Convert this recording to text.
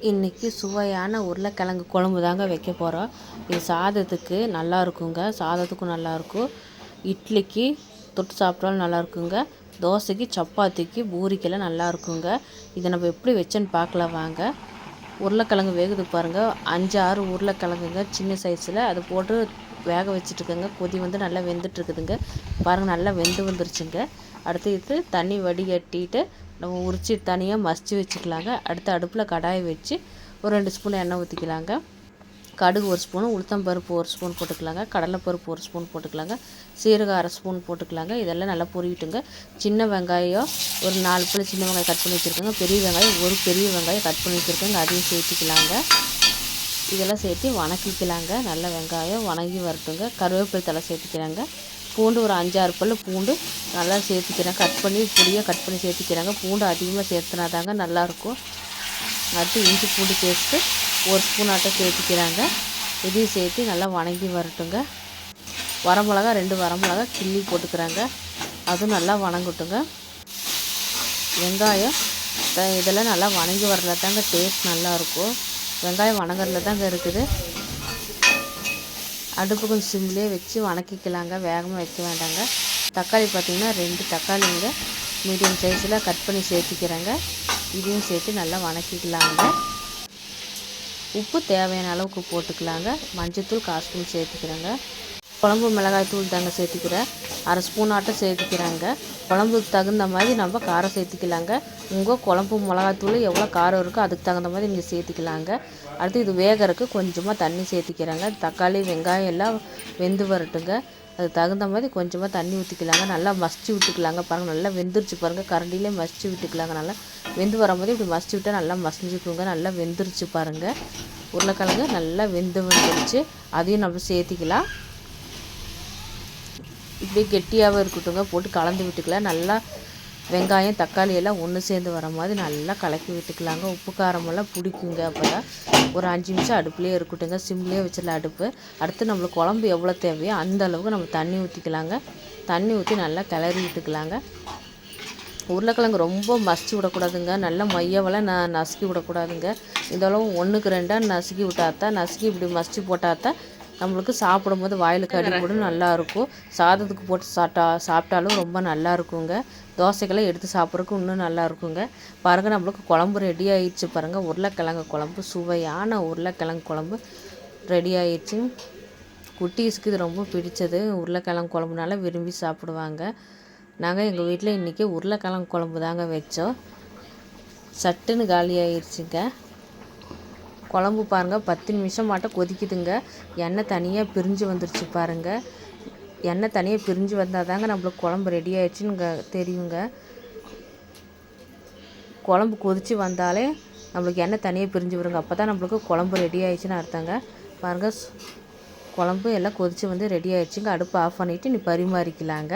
இன்றைக்கி சுவையான உருளைக்கிழங்கு குழம்பு தாங்க வைக்க போகிறோம். இது சாதத்துக்கு நல்லா இருக்குங்க. சாதத்துக்கும் நல்லாயிருக்கும், இட்லிக்கு தொட்டு சாப்பிட்டாலும் நல்லா இருக்குங்க, தோசைக்கு சப்பாத்திக்கு பூரிக்கெல்லாம் நல்லா இருக்குங்க. இதை நம்ம எப்படி வச்சேன்னு பார்க்கலாம் வாங்க. உருளைக்கிழங்கு வேகுது பாருங்கள். 5-6 உருளைக்கிழங்குங்க சின்ன சைஸில் அது போட்டு வேக வச்சுட்டுருக்கேங்க. கொதி வந்து நல்லா வெந்துட்டுருக்குதுங்க பாருங்கள். நல்லா வெந்து வந்துருச்சுங்க. அடுத்து இது தண்ணி வடிகட்டிட்டு நம்ம உரித்து தனியாக மசித்து வச்சுக்கலாங்க. அடுத்து அடுப்பில் கடாயை வச்சு ஒரு 2 ஸ்பூன் எண்ணெய் ஊற்றிக்கலாங்க. கடுகு 1 ஸ்பூனு, உளுத்தம்பருப்பு 1 ஸ்பூன் போட்டுக்கலாங்க, கடலைப்பருப்பு 1 ஸ்பூன் போட்டுக்கலாங்க, சீரகம் 1/2 ஸ்பூன் போட்டுக்கலாங்க. இதெல்லாம் நல்லா பொரிவிட்டுங்க. சின்ன வெங்காயம் ஒரு 4 பல் சின்ன வெங்காயம் கட் பண்ணி வச்சுருக்கேங்க. பெரிய வெங்காயம் ஒரு பெரிய வெங்காயம் கட் பண்ணி வச்சுருக்கேங்க, அதையும் சேர்த்துக்கலாங்க. இதெல்லாம் சேர்த்து வணக்கிக்கலாங்க. நல்லா வெங்காயம் வணங்கி வரட்டுங்க. கருவேப்பிலை தலை சேர்த்துக்கிறாங்க. பூண்டு ஒரு 5-6 பல் பூண்டு நல்லா சேர்த்துக்கிறேன். கட் பண்ணி பொடியாக கட் பண்ணி சேர்த்துக்கிறாங்க. பூண்டு அதிகமாக சேர்த்துனா தாங்க நல்லாயிருக்கும். அடுத்து இஞ்சி பூண்டு பேஸ்ட்டு 1 ஸ்பூன் ஆட்டம் சேர்த்துக்கிறாங்க. இதையும் சேர்த்து நல்லா வணங்கி வரட்டுங்க. வரமிளகா 2 வரமிளகா கிள்ளி போட்டுக்கிறாங்க, அதுவும் நல்லா வணங்கட்டுங்க. வெங்காயம் இதெல்லாம் நல்லா வணங்கி வரல தாங்க டேஸ்ட் நல்லாயிருக்கும். வெங்காயம் வணங்குறதுல தாங்க இருக்குது. அடுப்பு கொஞ்சம் சிம்லேயே வச்சு வணக்கிக்கலாங்க, வேகமாக வைக்க வேண்டாங்க. தக்காளி பார்த்திங்கன்னா 2 தக்காளிங்க மீடியம் சைஸில் கட் பண்ணி சேர்த்துக்கிறேங்க. இதையும் சேர்த்து நல்லா வணக்கிக்கலாங்க. உப்பு தேவையான அளவுக்கு போட்டுக்கலாங்க. மஞ்சத்தூள் 1/4 ஸ்பூன் சேர்த்துக்கிறேங்க. குழம்பு மிளகாய் தூள் தாங்க சேர்த்துக்கிறேன், 1/2 ஸ்பூன் ஆட்டம் சேர்த்துக்கிறாங்க. குழம்புக்கு தகுந்த மாதிரி நம்ம காரம் சேர்த்துக்கலாங்க. உங்கள் குழம்பு மிளகாத்தூள் எவ்வளோ காரம் இருக்கோ அதுக்கு தகுந்த மாதிரி நீங்கள் சேர்த்துக்கலாங்க. அடுத்து இது வேகறதுக்கு கொஞ்சமாக தண்ணி சேர்த்துக்கிறாங்க. தக்காளி வெங்காயம் எல்லாம் வெந்து வரட்டுங்க. அதுக்கு தகுந்த மாதிரி கொஞ்சமாக தண்ணி ஊற்றிக்கலாங்க. நல்லா மசிச்சு விட்டுக்கலாங்க. பாருங்கள் நல்லா வெந்துருச்சு பாருங்கள். கரண்டிலே மசிச்சு விட்டுக்கலாங்க. நல்லா வெந்து வரும்போது இப்படி மசிச்சு விட்டால் நல்லா மசிஞ்சுக்குங்க. நல்லா வெந்துருச்சு பாருங்கள். உருளைக்கிழங்கு நல்லா வந்துருச்சு. அதையும் நம்ம சேர்த்திக்கலாம். இப்படியே கெட்டியாகவே இருக்கட்டுங்க. போட்டு கலந்து விட்டுக்கலாம். நல்லா வெங்காயம் தக்காளி எல்லாம் ஒன்று சேர்ந்து வர மாதிரி நல்லா கலக்கி விட்டுக்கலாங்க. உப்பு காரமெல்லாம் பிடிக்குங்க. அப்போ தான் ஒரு 5 நிமிஷம் அடுப்புலேயே இருக்கட்டுங்க. சிம்லேயே வச்சிடலாம் அடுப்பு. அடுத்து நம்மளுக்கு குழம்பு எவ்வளோ தேவையோ அந்த அளவுக்கு நம்ம தண்ணி ஊற்றிக்கலாங்க. தண்ணி ஊற்றி நல்லா கிளறி விட்டுக்கலாங்க. உருளைக்கிழங்கு ரொம்ப மசிச்சு விடக்கூடாதுங்க. நல்லா மையவெல்லாம் நசுக்கி விடக்கூடாதுங்க. இதளவு 1க்கு 2 நசுக்கி விட்டாத்தான், நசுக்கி இப்படி மசிச்சு போட்டாத்தான் நம்மளுக்கு சாப்பிடும்போது வாயில் கடி கூட நல்லாயிருக்கும். சாதத்துக்கு போட்டு சாப்பிட்டாலும் ரொம்ப நல்லா இருக்குங்க. தோசைக்கெல்லாம் எடுத்து சாப்பிட்றதுக்கு இன்னும் நல்லா இருக்குங்க. பாருங்கள் நம்மளுக்கு குழம்பு ரெடி ஆயிடுச்சு பாருங்கள். உருளைக்கிழங்கு குழம்பு, சுவையான உருளைக்கிழங்கு குழம்பு ரெடி ஆயிடுச்சு. குட்டீஸுக்கு இது ரொம்ப பிடிச்சது. உருளைக்கிழங்கு குழம்புனால விரும்பி சாப்பிடுவாங்க. நாங்கள் எங்கள் வீட்டில் இன்றைக்கி உருளைக்கிழங்கு குழம்பு தாங்க வச்சோம். சட்டுன்னு காலி ஆயிடுச்சுங்க. குழம்பு பாருங்கள் 10 நிமிஷம் மாட்டம் கொதிக்குதுங்க. எண்ணெய் தனியாக பிரிஞ்சு வந்துருச்சு பாருங்கள். எண்ணெய் தனியாக பிரிஞ்சு வந்தால் தாங்க நம்மளுக்கு குழம்பு ரெடி ஆயிடுச்சுன்னு தெரியுங்க. குழம்பு கொதித்து வந்தாலே நம்மளுக்கு எண்ணெய் தனியாக பிரிஞ்சு வருங்க. அப்போ தான் நம்மளுக்கு குழம்பு ரெடி ஆயிடுச்சுன்னு அர்த்தங்க. பாருங்கள் குழம்பு எல்லாம் கொதித்து வந்து ரெடி ஆயிடுச்சுங்க. அடுப்பு ஆஃப் பண்ணிவிட்டு நீ பரிமாறிக்கலாங்க.